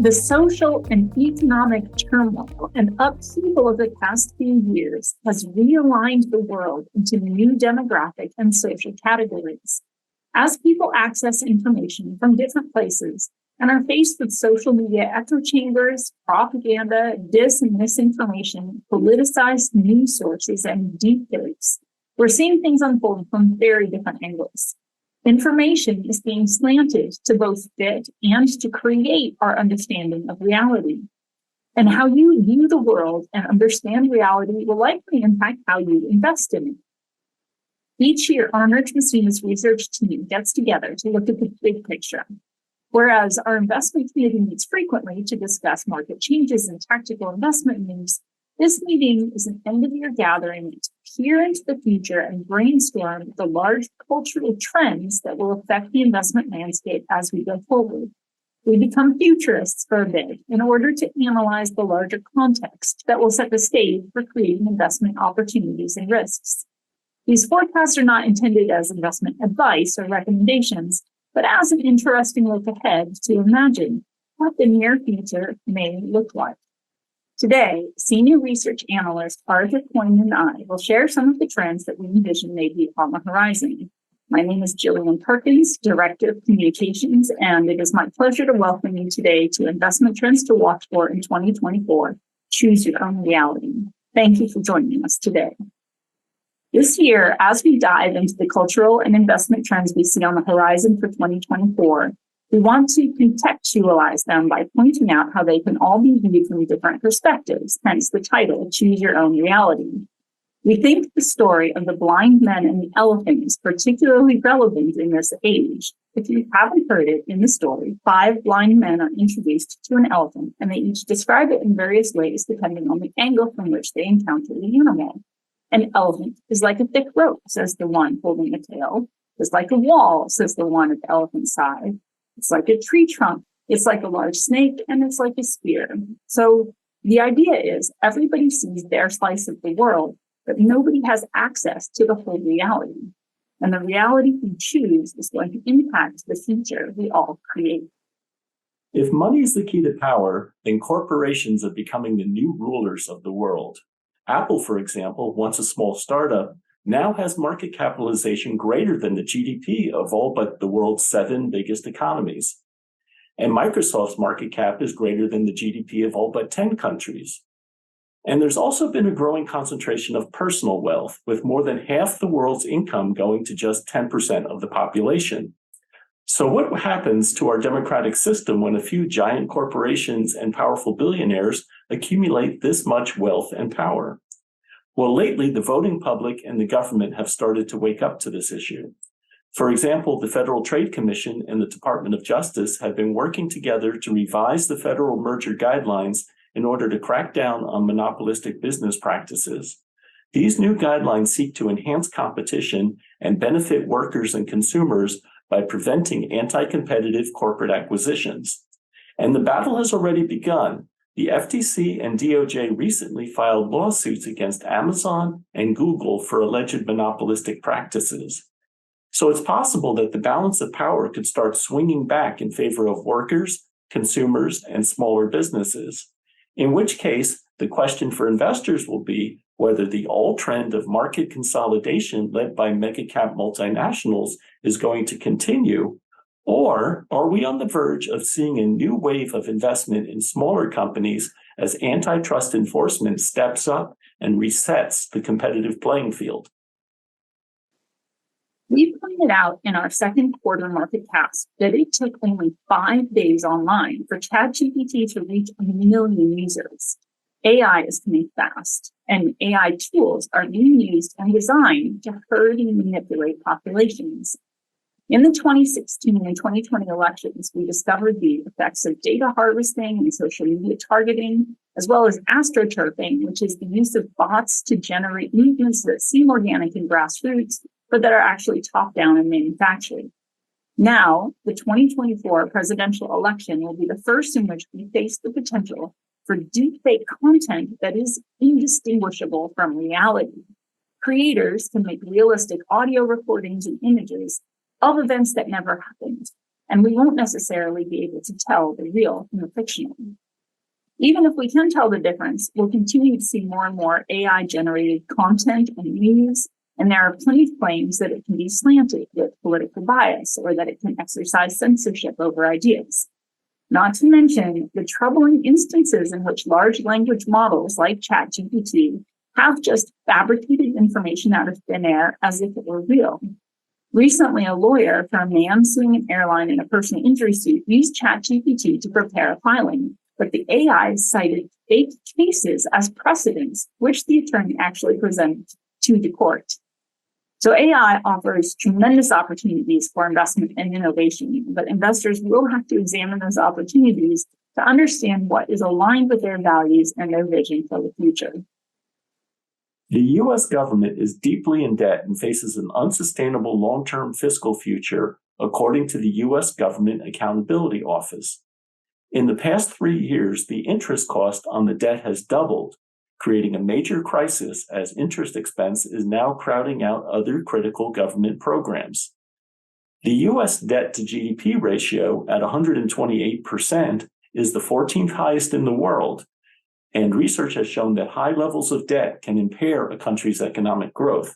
The social and economic turmoil and upheaval of the past few years has realigned the world into new demographic and social categories. As people access information from different places and are faced with social media echo chambers, propaganda, dis and misinformation, politicized news sources, and deepfakes, we're seeing things unfold from very different angles. Information is being slanted to both fit and to create our understanding of reality. And how you view the world and understand reality will likely impact how you invest in it. Each year, Arnerich Massena's research team gets together to look at the big picture. Whereas our investment committee meets frequently to discuss market changes and tactical investment moves, this meeting is an end-of-year gathering to peer into the future and brainstorm the large cultural trends that will affect the investment landscape as we go forward. We become futurists for a bit in order to analyze the larger context that will set the stage for creating investment opportunities and risks. These forecasts are not intended as investment advice or recommendations, but as an interesting look ahead to imagine what the near future may look like. Today, Senior Research Analyst Arthur Coyne and I will share some of the trends that we envision may be on the horizon. My name is Jillian Perkins, Director of Communications, and it is my pleasure to welcome you today to Investment Trends to Watch For in 2024, Choose Your Own Reality. Thank you for joining us today. This year, as we dive into the cultural and investment trends we see on the horizon for 2024, we want to contextualize them by pointing out how they can all be viewed from different perspectives, hence the title, Choose Your Own Reality. We think the story of the blind men and the elephant is particularly relevant in this age. If you haven't heard it, in the story, 5 blind men are introduced to an elephant, and they each describe it in various ways depending on the angle from which they encounter the animal. An elephant is like a thick rope, says the one holding the tail. It's like a wall, says the one at the elephant's side. It's like a tree trunk. It's like a large snake, and it's like a spear. So the idea is everybody sees their slice of the world, but nobody has access to the whole reality. And the reality we choose is going to impact the future we all create. If money is the key to power, then corporations are becoming the new rulers of the world. Apple, for example, once a small startup, now has market capitalization greater than the GDP of all but the world's 7 biggest economies. And Microsoft's market cap is greater than the GDP of all but 10 countries. And there's also been a growing concentration of personal wealth, with more than half the world's income going to just 10% of the population. So what happens to our democratic system when a few giant corporations and powerful billionaires accumulate this much wealth and power? Well, lately, the voting public and the government have started to wake up to this issue. For example, the Federal Trade Commission and the Department of Justice have been working together to revise the federal merger guidelines in order to crack down on monopolistic business practices. These new guidelines seek to enhance competition and benefit workers and consumers by preventing anti-competitive corporate acquisitions. And the battle has already begun. The FTC and DOJ recently filed lawsuits against Amazon and Google for alleged monopolistic practices. So it's possible that the balance of power could start swinging back in favor of workers, consumers, and smaller businesses. In which case, the question for investors will be whether the old trend of market consolidation led by mega-cap multinationals is going to continue, or are we on the verge of seeing a new wave of investment in smaller companies as antitrust enforcement steps up and resets the competitive playing field? We pointed out in our second quarter market cast that it took only 5 days online for ChatGPT to reach 1 million users. AI is coming fast, and AI tools are being used and designed to herd and manipulate populations. In the 2016 and 2020 elections, we discovered the effects of data harvesting and social media targeting, as well as astroturfing, which is the use of bots to generate movements that seem organic and grassroots, but that are actually top-down and manufactured. Now, the 2024 presidential election will be the first in which we face the potential for deepfake content that is indistinguishable from reality. Creators can make realistic audio recordings and images of events that never happened. and we won't necessarily be able to tell the real from the fictional. Even if we can tell the difference, we'll continue to see more and more AI-generated content and news, and there are plenty of claims that it can be slanted with political bias or that it can exercise censorship over ideas. Not to mention the troubling instances in which large language models like ChatGPT have just fabricated information out of thin air as if it were real. Recently, a lawyer for a man suing an airline in a personal injury suit used ChatGPT to prepare a filing, but the AI cited fake cases as precedents, which the attorney actually presented to the court. So AI offers tremendous opportunities for investment and innovation, but investors will have to examine those opportunities to understand what is aligned with their values and their vision for the future. The U.S. government is deeply in debt and faces an unsustainable long-term fiscal future, according to the U.S. Government Accountability Office. In the past 3 years, the interest cost on the debt has doubled, creating a major crisis as interest expense is now crowding out other critical government programs. The U.S. debt to GDP ratio at 128% is the 14th highest in the world, and research has shown that high levels of debt can impair a country's economic growth.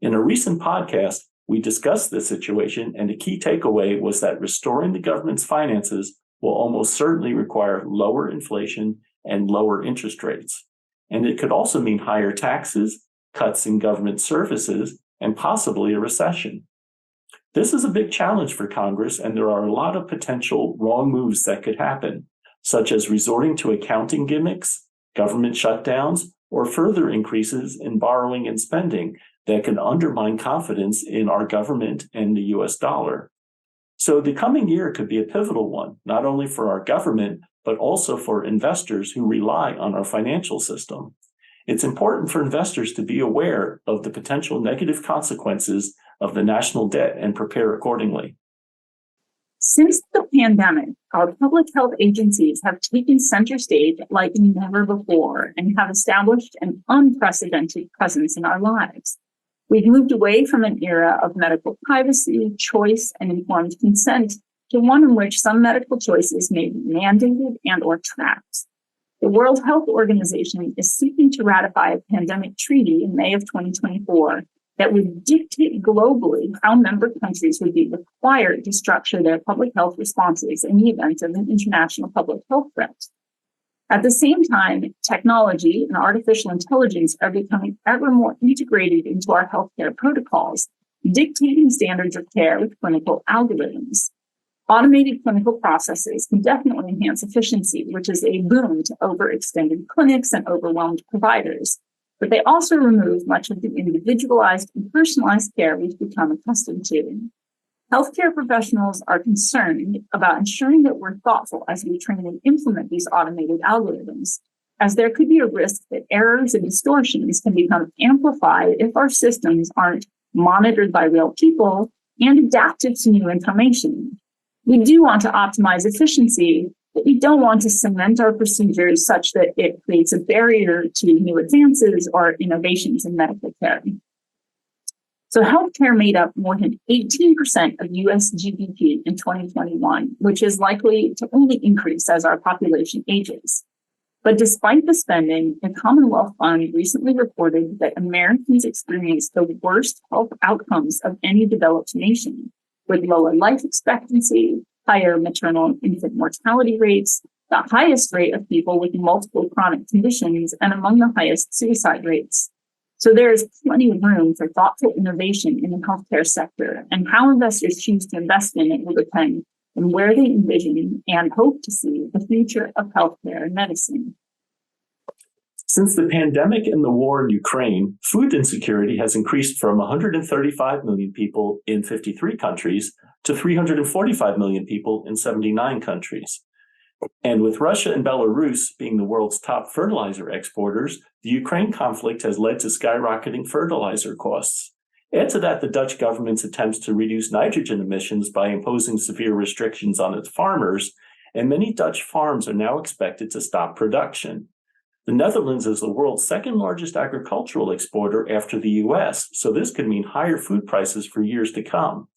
In a recent podcast, we discussed this situation, and the key takeaway was that restoring the government's finances will almost certainly require lower inflation and lower interest rates. And it could also mean higher taxes, cuts in government services, and possibly a recession. This is a big challenge for Congress, and there are a lot of potential wrong moves that could happen, such as resorting to accounting gimmicks, government shutdowns, or further increases in borrowing and spending that can undermine confidence in our government and the US dollar. So the coming year could be a pivotal one, not only for our government, but also for investors who rely on our financial system. It's important for investors to be aware of the potential negative consequences of the national debt and prepare accordingly. Since the pandemic, our public health agencies have taken center stage like never before and have established an unprecedented presence in our lives. We've moved away from an era of medical privacy, choice, and informed consent to one in which some medical choices may be mandated and or tracked. The World Health Organization is seeking to ratify a pandemic treaty in May of 2024 that would dictate globally how member countries would be required to structure their public health responses in the event of an international public health threat. At the same time, technology and artificial intelligence are becoming ever more integrated into our healthcare protocols, dictating standards of care with clinical algorithms. Automated clinical processes can definitely enhance efficiency, which is a boon to overextended clinics and overwhelmed providers. But they also remove much of the individualized and personalized care we've become accustomed to. Healthcare professionals are concerned about ensuring that we're thoughtful as we train and implement these automated algorithms, as there could be a risk that errors and distortions can become amplified if our systems aren't monitored by real people and adaptive to new information. We do want to optimize efficiency, but we don't want to cement our procedures such that it creates a barrier to new advances or innovations in medical care. So healthcare made up more than 18% of US GDP in 2021, which is likely to only increase as our population ages. But despite the spending, the Commonwealth Fund recently reported that Americans experience the worst health outcomes of any developed nation, with lower life expectancy, higher maternal and infant mortality rates, the highest rate of people with multiple chronic conditions, and among the highest suicide rates. So there is plenty of room for thoughtful innovation in the healthcare sector, and how investors choose to invest in it will depend on where they envision and hope to see the future of healthcare and medicine. Since the pandemic and the war in Ukraine, food insecurity has increased from 135 million people in 53 countries to 345 million people in 79 countries. And with Russia and Belarus being the world's top fertilizer exporters, the Ukraine conflict has led to skyrocketing fertilizer costs. Add to that the Dutch government's attempts to reduce nitrogen emissions by imposing severe restrictions on its farmers, and many Dutch farms are now expected to stop production. The Netherlands is the world's second largest agricultural exporter after the US, so this could mean higher food prices for years to come.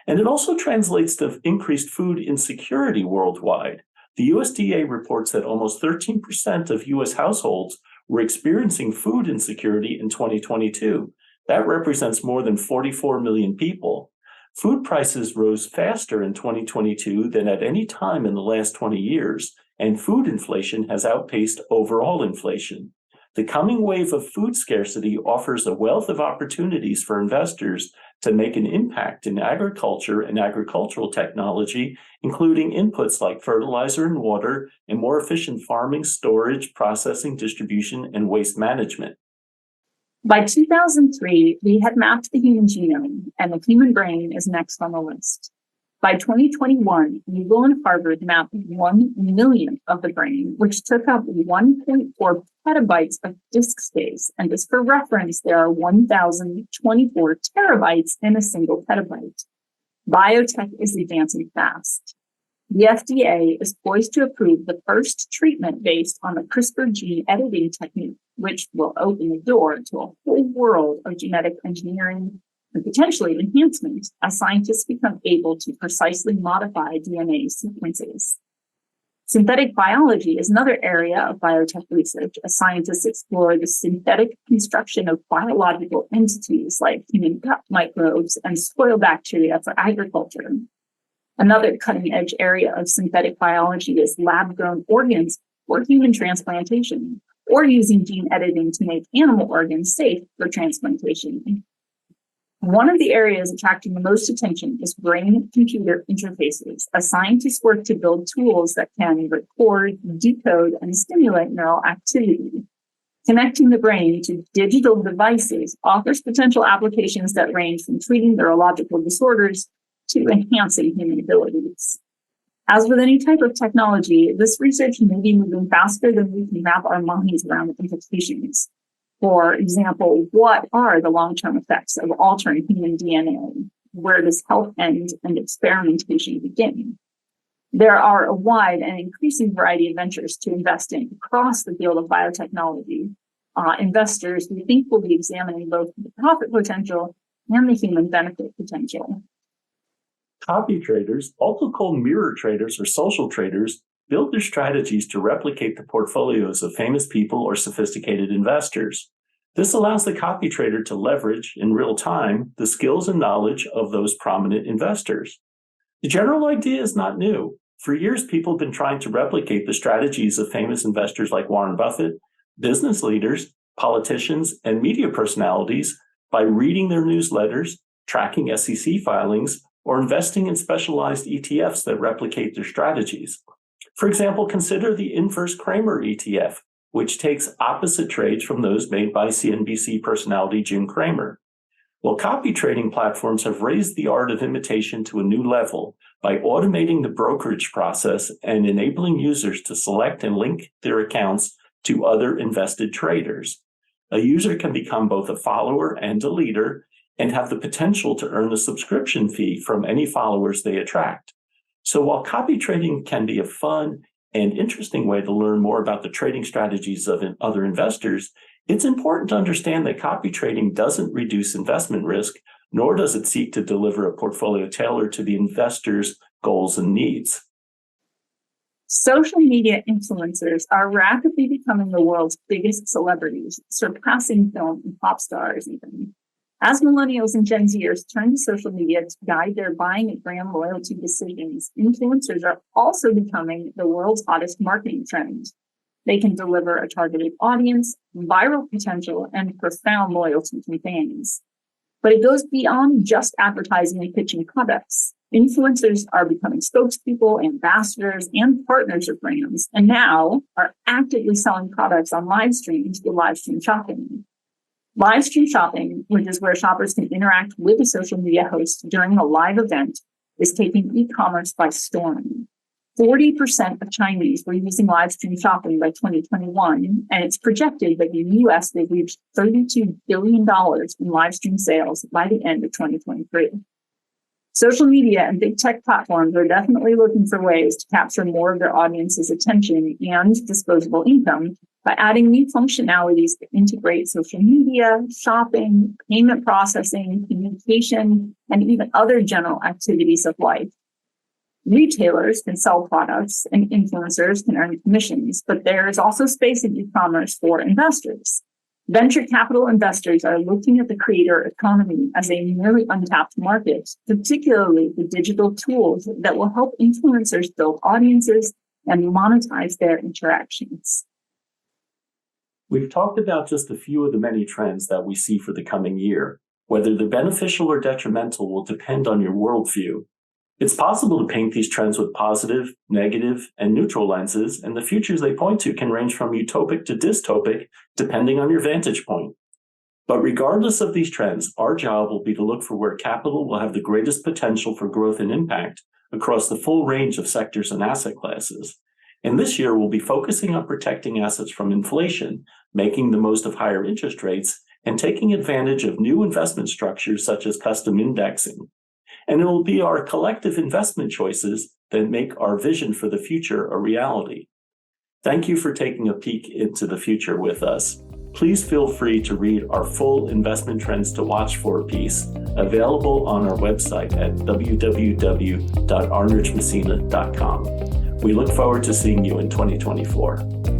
And it also translates to increased food insecurity worldwide. The USDA reports that almost 13% of US households were experiencing food insecurity in 2022. That represents more than 44 million people. Food prices rose faster in 2022 than at any time in the last 20 years, and food inflation has outpaced overall inflation. The coming wave of food scarcity offers a wealth of opportunities for investors to make an impact in agriculture and agricultural technology, including inputs like fertilizer and water, and more efficient farming, storage, processing, distribution, and waste management. By 2003, we had mapped the human genome, and the human brain is next on the list. By 2021, Google and Harvard mapped 1 millionth of the brain, which took up 1.4 petabytes of disk space. And just for reference, there are 1,024 terabytes in a single petabyte. Biotech is advancing fast. The FDA is poised to approve the first treatment based on the CRISPR gene editing technique, which will open the door to a whole world of genetic engineering and potentially enhancement as scientists become able to precisely modify DNA sequences. Synthetic biology is another area of biotech research as scientists explore the synthetic construction of biological entities like human gut microbes and soil bacteria for agriculture. Another cutting-edge area of synthetic biology is lab-grown organs for human transplantation, or using gene editing to make animal organs safe for transplantation. One of the areas attracting the most attention is brain-computer interfaces, as scientists work to build tools that can record, decode, and stimulate neural activity. Connecting the brain to digital devices offers potential applications that range from treating neurological disorders to enhancing human abilities. As with any type of technology, this research may be moving faster than we can wrap our minds around the implications. For example, what are the long-term effects of altering human DNA? Where does health end and experimentation begin? There are a wide and increasing variety of ventures to invest in across the field of biotechnology. Investors, we think, will be examining both the profit potential and the human benefit potential. Copy traders, also called mirror traders or social traders, build their strategies to replicate the portfolios of famous people or sophisticated investors. This allows the copy trader to leverage, in real time, the skills and knowledge of those prominent investors. The general idea is not new. For years, people have been trying to replicate the strategies of famous investors like Warren Buffett, business leaders, politicians, and media personalities by reading their newsletters, tracking SEC filings, or investing in specialized ETFs that replicate their strategies. For example, consider the inverse Cramer ETF, which takes opposite trades from those made by CNBC personality Jim Cramer. Well, copy trading platforms have raised the art of imitation to a new level by automating the brokerage process and enabling users to select and link their accounts to other invested traders. A user can become both a follower and a leader and have the potential to earn a subscription fee from any followers they attract. So while copy trading can be a fun and interesting way to learn more about the trading strategies of other investors, it's important to understand that copy trading doesn't reduce investment risk, nor does it seek to deliver a portfolio tailored to the investor's goals and needs. Social media influencers are rapidly becoming the world's biggest celebrities, surpassing film and pop stars even. As millennials and Gen Zers turn to social media to guide their buying and brand loyalty decisions, influencers are also becoming the world's hottest marketing trend. They can deliver a targeted audience, viral potential, and profound loyalty to fans. But it goes beyond just advertising and pitching products. Influencers are becoming spokespeople, ambassadors, and partners of brands, and now are actively selling products on live streams to live stream shopping. Live stream shopping, which is where shoppers can interact with a social media host during a live event, is taking e-commerce by storm. 40% of Chinese were using live stream shopping by 2021, and it's projected that in the US they've reached $32 billion in live stream sales by the end of 2023. Social media and big tech platforms are definitely looking for ways to capture more of their audience's attention and disposable income by adding new functionalities that integrate social media, shopping, payment processing, communication, and even other general activities of life. Retailers can sell products and influencers can earn commissions, but there is also space in e-commerce for investors. Venture capital investors are looking at the creator economy as a nearly untapped market, particularly the digital tools that will help influencers build audiences and monetize their interactions. We've talked about just a few of the many trends that we see for the coming year. Whether they're beneficial or detrimental will depend on your worldview. It's possible to paint these trends with positive, negative, and neutral lenses, and the futures they point to can range from utopic to dystopic, depending on your vantage point. But regardless of these trends, our job will be to look for where capital will have the greatest potential for growth and impact across the full range of sectors and asset classes. And this year, we'll be focusing on protecting assets from inflation, making the most of higher interest rates, and taking advantage of new investment structures such as custom indexing. And it will be our collective investment choices that make our vision for the future a reality. Thank you for taking a peek into the future with us. Please feel free to read our full investment trends to watch for piece, available on our website at www.arnerichmassena.com. We look forward to seeing you in 2024.